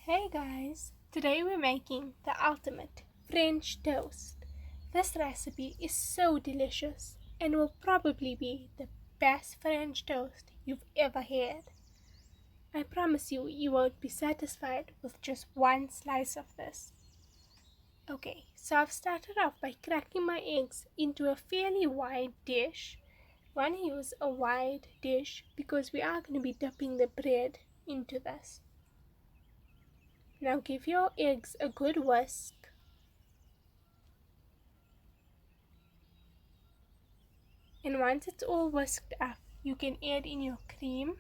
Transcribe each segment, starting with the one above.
Hey guys, today we're making the ultimate French toast. This recipe is so delicious and will probably be the best French toast you've ever had. I promise you, you won't be satisfied with just one slice of this. Okay, so I've started off by cracking my eggs into a fairly wide dish. I want to use a wide dish because we are going to be dipping the bread into this. Now give your eggs a good whisk. And once it's all whisked up, you can add in your cream,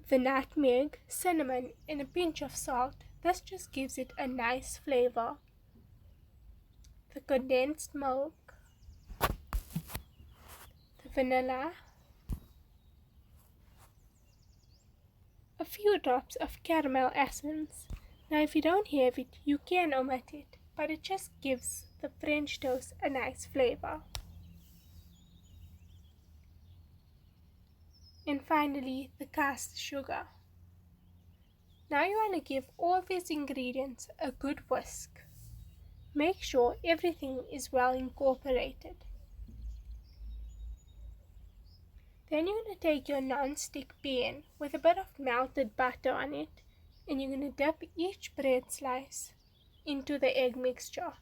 the nutmeg, cinnamon, and a pinch of salt. This just gives it a nice flavor. The condensed milk, the vanilla, a few drops of caramel essence. Now if you don't have it, you can omit it, but it just gives the French toast a nice flavor. And finally, the castor sugar. Now you want to give all these ingredients a good whisk. Make sure everything is well incorporated. Then you're going to take your non-stick pan with a bit of melted butter on it, and you're going to dip each bread slice into the egg mixture.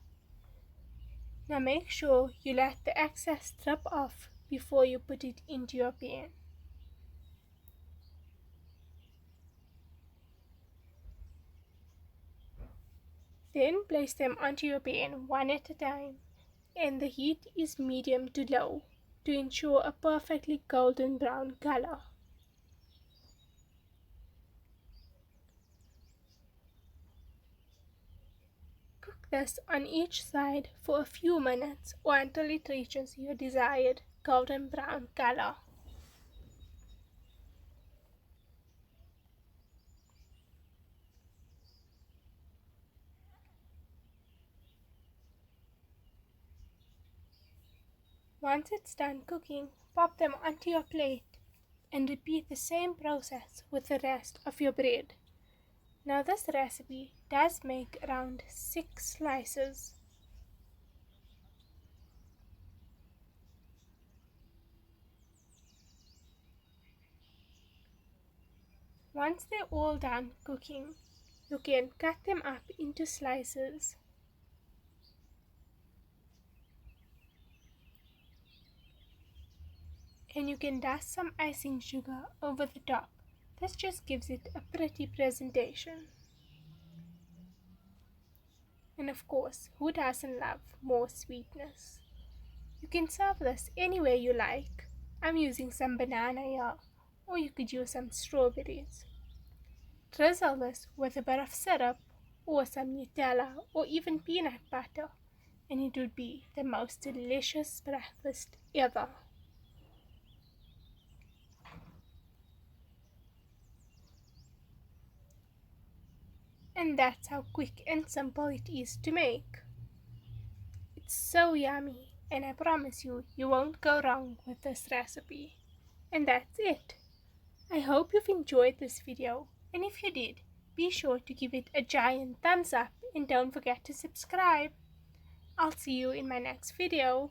Now make sure you let the excess drip off before you put it into your pan. Then place them onto your pan one at a time, and the heat is medium to low to ensure a perfectly golden brown color. Cook this on each side for a few minutes or until it reaches your desired golden brown color. Once it's done cooking, pop them onto your plate and repeat the same process with the rest of your bread. Now this recipe does make around 6 slices. Once they're all done cooking, you can cut them up into slices. And you can dust some icing sugar over the top. This just gives it a pretty presentation. And of course, who doesn't love more sweetness? You can serve this any way you like. I'm using some banana here, or you could use some strawberries. Drizzle this with a bit of syrup, or some Nutella, or even peanut butter, and it would be the most delicious breakfast ever. And that's how quick and simple it is to make. It's so yummy, and I promise you, you won't go wrong with this recipe. And that's it. I hope you've enjoyed this video, and if you did, be sure to give it a giant thumbs up and don't forget to subscribe. I'll see you in my next video.